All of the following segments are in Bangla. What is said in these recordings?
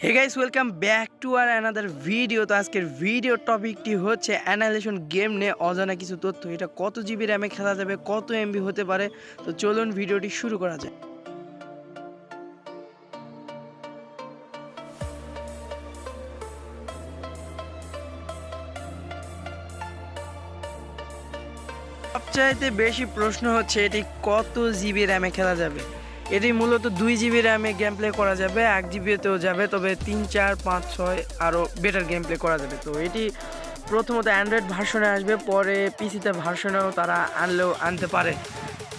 Hey guys, welcome back to আর অ্যানাদার ভিডিও। তো আজকের ভিডিও টপিকটি হচ্ছে অ্যানাইলেশন গেম নিয়ে অজানা কিছু তথ্য। এটা কত জিবি র্যামে খেলা যাবে, কত এমবি হতে পারে। তো চলুন ভিডিওটি শুরু করা যায়। সবচাইতে বেশি প্রশ্ন হচ্ছে এটি কত জিবি র্যামে খেলা যাবে। এটি মূলত 2 জিবি র্যামে গেম প্লে করা যাবে, 1 জিবিতেও যাবে, তবে 3, 4, 5, 6 আরও বেটার গেম প্লে করা যাবে। তো এটি প্রথমত অ্যান্ড্রয়েড ভার্সনে আসবে, পরে পিসিতে ভার্সনেও তারা আনতে পারে।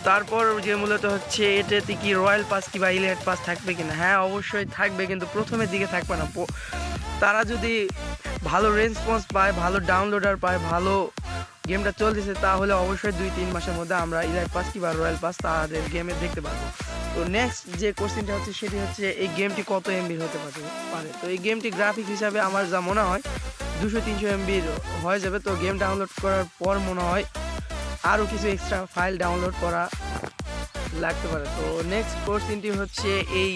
তারপর যে মূলত হচ্ছে এটাতে কি রয়্যাল পাস কিংবা ইলিট পাস থাকবে কিনা। হ্যাঁ, অবশ্যই থাকবে, কিন্তু প্রথমের দিকে থাকবে না। তারা যদি ভালো রেসপন্স পায়, ভালো ডাউনলোডার পায়, ভালো গেমটা চলতেছে, তাহলে অবশ্যই 2-3 মাসের মধ্যে আমরা ইলাইট পাস কিংবা রয়্যাল পাস তাদের গেমে দেখতে পাবো। তো নেক্সট যে কোশ্চেনটা হচ্ছে সেটি হচ্ছে এই গেমটি কত এমবির হতে পারে। তো এই গেমটি গ্রাফিক হিসাবে আমার যা মনে হয় 200-300 এমবির হয়ে যাবে। তো গেম ডাউনলোড করার পর মনে হয় আরও কিছু এক্সট্রা ফাইল ডাউনলোড করা লাগতে পারে। তো নেক্সট কোশ্চেনটি হচ্ছে এই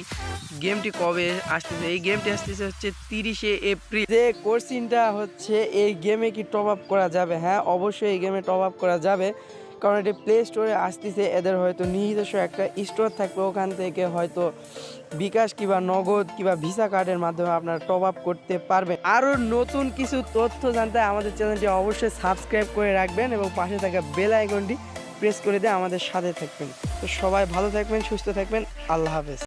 গেমটি কবে আসতেছে। এই গেমটি আসতেছে হচ্ছে 30শে এপ্রিল। যে কোশ্চেনটা হচ্ছে এই গেমে কি টপ আপ করা যাবে। হ্যাঁ, অবশ্যই এই গেমে টপ আপ করা যাবে, কারণ এটি প্লে স্টোরে আসতেছে। এদের হয়তো নিজস্ব একটা স্টোর থাকবে, ওখান থেকে হয়তো বিকাশ কিংবা নগদ কিংবা ভিসা কার্ডের মাধ্যমে আপনারা টপ আপ করতে পারবেন। আরও নতুন কিছু তথ্য জানতে আমাদের চ্যানেলটি অবশ্যই সাবস্ক্রাইব করে রাখবেন এবং পাশে থাকা বেল আইকনটি প্রেস করে দিয়ে আমাদের সাথে থাকবেন। তো সবাই ভালো থাকবেন, সুস্থ থাকবেন। আল্লাহ হাফেজ।